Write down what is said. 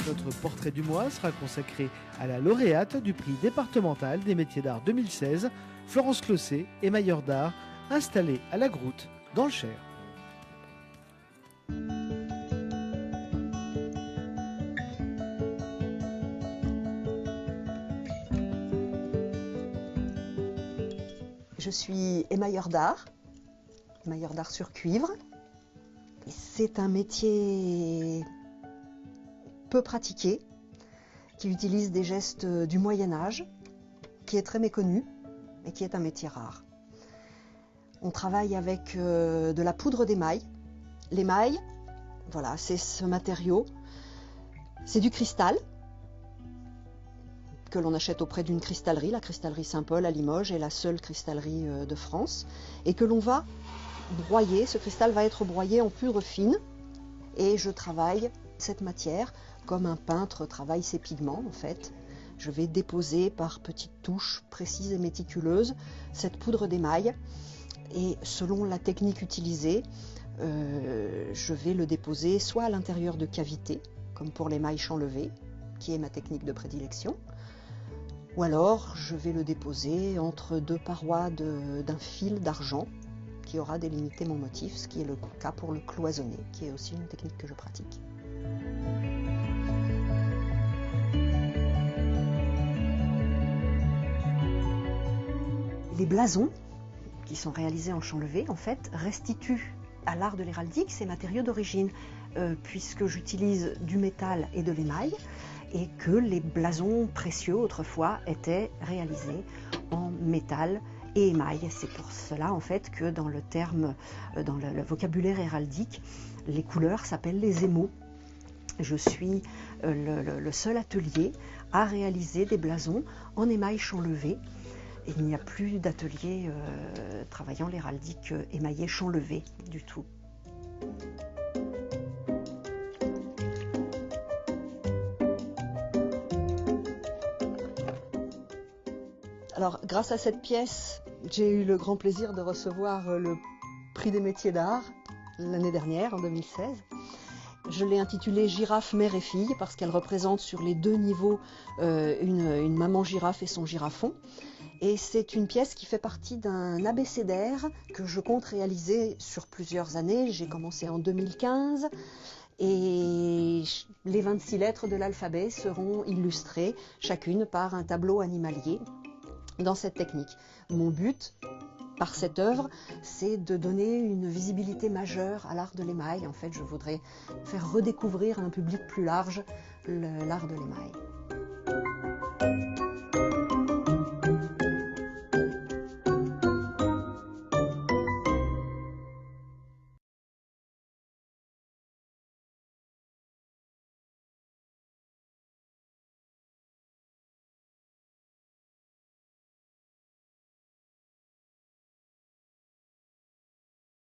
Notre portrait du mois sera consacré à la lauréate du prix départemental des métiers d'art 2016, Florence Closset, émailleur d'art, installée à la Groute, dans le Cher. Je suis émailleur d'art sur cuivre. C'est un métier peu pratiqué, qui utilise des gestes du Moyen-Âge, qui est très méconnu et qui est un métier rare. On travaille avec de la poudre d'émail. L'émail, voilà, c'est ce matériau. C'est du cristal que l'on achète auprès d'une cristallerie. La cristallerie Saint-Paul à Limoges est la seule cristallerie de France, et que l'on va broyer. Ce cristal va être broyé en poudre fine, et je travaille cette matière comme un peintre travaille ses pigments en fait. Je vais déposer par petites touches précises et méticuleuses cette poudre d'émail, et selon la technique utilisée, je vais le déposer soit à l'intérieur de cavités, comme pour l'émail champ levé, qui est ma technique de prédilection, ou alors je vais le déposer entre deux parois d'un fil d'argent qui aura délimité mon motif, ce qui est le cas pour le cloisonné, qui est aussi une technique que je pratique. Les blasons, qui sont réalisés en champ levé, en fait, restituent à l'art de l'héraldique ces matériaux d'origine, puisque j'utilise du métal et de l'émail, et que les blasons précieux autrefois étaient réalisés en métal et émail. C'est pour cela en fait que dans le vocabulaire héraldique, les couleurs s'appellent les émaux. Je suis le seul atelier à réaliser des blasons en émail champ levé. Il n'y a plus d'atelier travaillant l'héraldique émaillé champ levé du tout. Alors, grâce à cette pièce, j'ai eu le grand plaisir de recevoir le prix des métiers d'art l'année dernière, en 2016. Je l'ai intitulée Girafe, mère et fille, parce qu'elle représente sur les deux niveaux une maman girafe et son girafon. Et c'est une pièce qui fait partie d'un abécédaire que je compte réaliser sur plusieurs années. J'ai commencé en 2015 et les 26 lettres de l'alphabet seront illustrées chacune par un tableau animalier dans cette technique. Mon but, par cette œuvre, c'est de donner une visibilité majeure à l'art de l'émail. En fait, je voudrais faire redécouvrir à un public plus large l'art de l'émail.